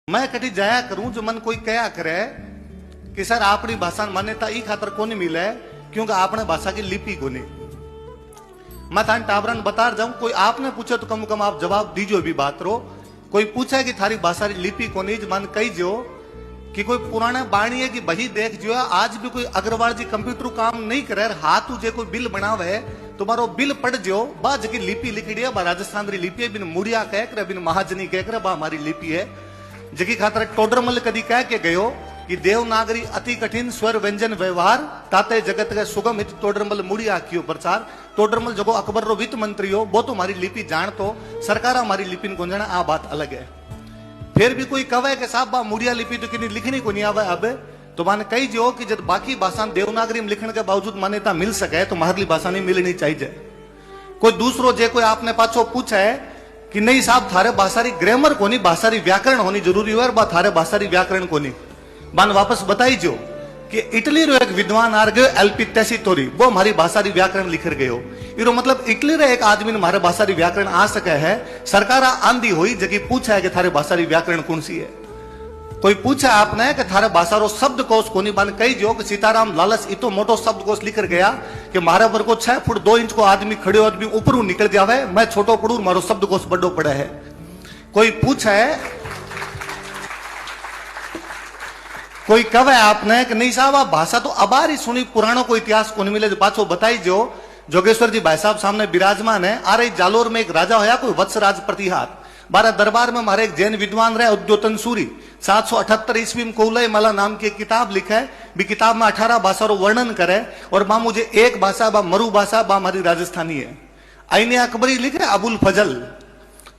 मैं कटी जाया करूं जो मन कोई कया करे कि सर आपनी भाषा मान्यता ई खातर कोनी मिले क्योंकि आपने भाषा की लिपि कोनी। मैं थान टाबरन बता जाऊं, कोई आपने पूछे तो कम कम आप जवाब दीजो भी बात रो। कोई पूछे कि थारी भाषा की लिपि कोनी, मन कही जो कि कोई पुराने बाणी है कि बही देख जो आज भी कोई अग्रवाल जी कंप्यूटर काम नहीं करे, हाथ जे कोई बिल बनावे तुम्हारो बिल पढ़ जो बा जकी लिपि लिखी है, बा राजस्थान री लिपि है, बिन मुड़िया कह करे बिन महाजनी कह करे बा हमारी लिपि है। जकी खातर टोडरमल कदी कह के गयो कि देवनागरी अति कठिन स्वर व्यंजन व्यवहार ताते जगत के सुगम हित टोडरमल मुड़िया कियो प्रचार। टोडरमल जगो अकबर रो वित्त मंत्री हो वो तो हमारी लिपि जान तो सरकार हमारी लिपि को जाना आ बात अलग है। फिर भी कोई कवे के साहब बा मुड़िया लिपि तो किन्हीं लिखनी को नहीं आवे अब तो माने कही जो कि जब बाकी भाषा देवनागरी में लिखने के बावजूद मान्यता मिल सके तो हमारी भाषा नहीं मिलनी चाहिए। कोई दूसरो जे कोई आपने पाछो पूछा है कि नहीं साहब थारे भाषारी ग्रामर कोनी भाषारी व्याकरण होनी जरूरी है और बा थारे भाषारी व्याकरण कोनी। बान वापस बताई जो कि इटली रो एक विद्वान आर गयो एलपी टेसिटोरी वो हमारी भाषारी व्याकरण लिख गयो। इरो मतलब इटली रे एक आदमी ने हमारे भाषारी व्याकरण आ सके है। सरकार आंधी हुई जगी पूछा है कि थारे भाषारी व्याकरण कौन सी है। कोई पूछा आपने कि थारे भाषा रो शब्दकोश कोनी, बन कही जो कि सीताराम लालच इतो मोटो शब्दकोश लिख गया कि मारे पर को 6 फुट 2 इंच को आदमी खड़े आदमी ऊपर निकल जावे, मैं छोटो पड़ू मारो शब्दकोश बड़ो पड़े है। कोई पूछा है, कोई कवे आपने कि नहीं साहब आप भाषा तो अबार ही सुनी पुराणों को इतिहास को नहीं मिले। पाछो बताई जो जोगेश्वर जी भाई साहब सामने विराजमान है। आ रही जालोर में एक राजा होया कोई वत्सराज प्रतिहार, बारह दरबार में हमारे एक जैन विद्वान रहे उद्योतन सूरी 778 ईस्वी में कौलय माला नाम की एक किताब लिखा है। भी किताब में 18 भाषा वर्णन करे और बा मुझे एक भाषा बा मरु भाषा बा हमारी राजस्थानी है। आईने अकबरी लिखे अबुल फजल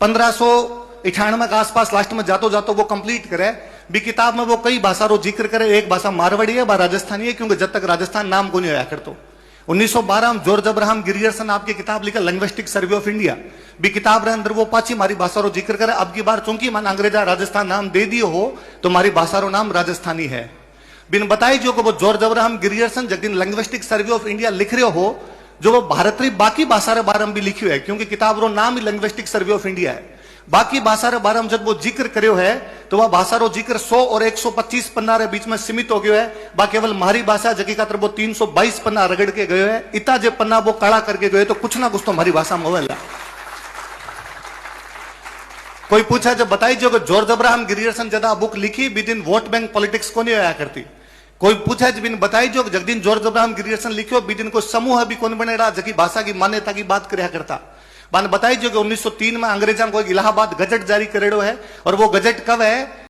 1598 के आसपास लास्ट में जातो जातो वो कंप्लीट करे। भी किताब में वो कई भाषा रो जिक्र करे, एक भाषा मारवाड़ी है बा राजस्थानी है क्योंकि जब तक राजस्थान नाम को नहीं आया करतो। 1912 में जॉर्ज अब्राहम गिरियर्सन आपकी किताब लिखा लिंग्विस्टिक सर्वे ऑफ इंडिया। भी किताब रे अंदर वो पाची हमारी भाषा रो जिक्र करे। अब की बार चूंकि मन अंग्रेजा राजस्थान नाम दे दियो हो तो हमारी भाषा रो नाम राजस्थानी है। बिन बताई जो को वो जॉर्ज अब्राहम गिरियर्सन जगदिन लिंग्विस्टिक सर्वे ऑफ इंडिया लिख रहे हो जो वो भारत री बाकी भाषा रे बारे में भी लिखियो है क्योंकि किताब रो नाम ही लिंग्विस्टिक सर्वे ऑफ इंडिया है। बाकी भाषा रे बारे में जब वो जिक्र करियो है तो वह भाषा रो जिक्र 100 और 125 पन्ना रे बीच में सीमित हो गयो है। बा केवल हमारी भाषा जगी खातर वो 322 पन्ना रगड़ के गयो है। इतना जे पन्ना वो काला करके गए तो कुछ ना कुछ तो हमारी भाषा में होवेला। कोई पूछा जब बताई जो कि जॉर्ज अब्राहम गिरियर्सन जदा बुक लिखी बिदिन वोट बैंक पॉलिटिक्स को नहीं आया करती। कोई पूछा जब बिन बताई जो जगदिन जॉर्ज अब्राहम गिरियर्सन लिखियो बिदिन को समूह भी कौन बनेगा जकी भाषा की मान्यता की बात करया करता। बान बताई जो कि 1903 में अंग्रेजा को इलाहाबाद गजट जारी करेड़ो है और वो गजट कब है